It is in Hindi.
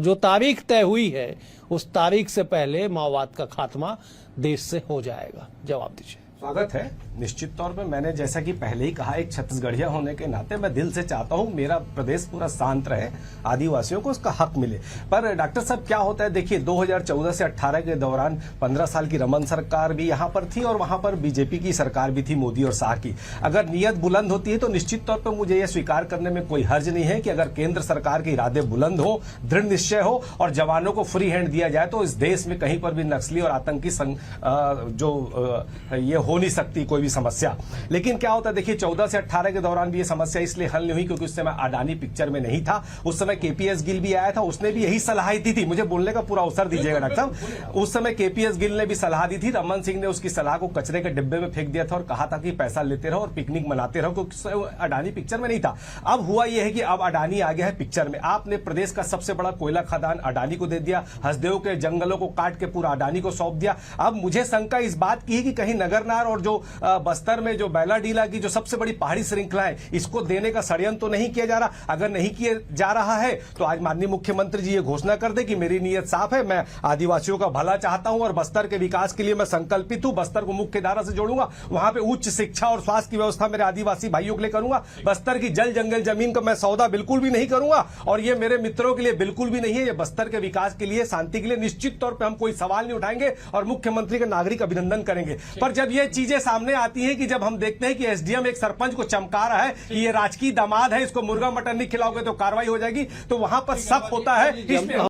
जो तारीख तय हुई है उस तारीख से पहले माओवाद का खात्मा देश से हो जाएगा। जवाब दीजिए। स्वागत है। निश्चित तौर पे मैंने जैसा कि पहले ही कहा, एक छत्तीसगढ़िया होने के नाते मैं दिल से चाहता हूं मेरा प्रदेश पूरा शांत रहे, आदिवासियों को उसका हक मिले। पर डॉक्टर साहब क्या होता है, देखिए 2014 से 18 के दौरान 15 साल की रमन सरकार भी यहां पर थी और वहां पर बीजेपी की सरकार भी थी, मोदी और शाह की। अगर नीयत बुलंद होती है तो निश्चित तौर पर मुझे यह स्वीकार करने में कोई हर्ज नहीं है कि अगर केंद्र सरकार के इरादे बुलंद हो, दृढ़ निश्चय हो और जवानों को फ्री हैंड दिया जाए तो इस देश में कहीं पर भी नक्सली और आतंकी ये हो नहीं सकती कोई भी समस्या। लेकिन क्या होता है, देखिए 14 से 18 के दौरान भी ये समस्या इसलिए हल नहीं हुई क्योंकि उस समय अडानी पिक्चर में नहीं था। उस समय केपीएस गिल भी आया था, उसने भी यही सलाह दी थी। मुझे बोलने का पूरा अवसर दीजिएगा डॉक्टर साहब। उस समय केपीएस गिल ने भी सलाह दी थी, रमन सिंह ने उसकी सलाह को कचरे के डिब्बे में फेंक दिया था और कहा था कि पैसा लेते रहो और पिकनिक मनाते रहो, क्योंकि अडानी पिक्चर में नहीं था। अब हुआ यह है कि अब अडानी आ गया है पिक्चर में। आपने प्रदेश का सबसे बड़ा कोयला खदान अडानी को दे दिया, हसदेव के जंगलों को काट के पूरा अडानी को सौंप दिया। अब मुझे शंका इस बात की है कि कहीं नगरनार और जो बस्तर में जो बैलाडीला की जो सबसे बड़ी पहाड़ी श्रृंखला है, इसको देने का षड्यंत्र तो नहीं किया जा रहा। अगर नहीं किया जा रहा है तो आज माननीय मुख्यमंत्री जी ये घोषणा कर दे कि मेरी नीयत साफ है, मैं आदिवासियों का भला चाहता हूं और बस्तर के विकास के लिए मैं संकल्पित हूं। बस्तर को मुख्य धारा से जोड़ूंगा, वहां पे उच्च शिक्षा और स्वास्थ्य की व्यवस्था मेरे आदिवासी भाइयों के लिए करूंगा। बस्तर की जल जंगल जमीन का मैं सौदा बिल्कुल भी नहीं करूंगा और ये मेरे मित्रों के लिए बिल्कुल भी नहीं है। ये बस्तर के विकास के लिए, शांति के लिए निश्चित तौर पर हम कोई सवाल नहीं उठाएंगे और मुख्यमंत्री का नागरिक अभिनंदन करेंगे। पर जब ये चीजें सामने आती है कि जब हम देखते हैं कि एसडीएम एक सरपंच को चमका रहा है कि ये राजकीय दामाद है, इसको मुर्गा मटन नहीं खिलाओगे तो कार्रवाई हो जाएगी, तो वहां पर शक होता है।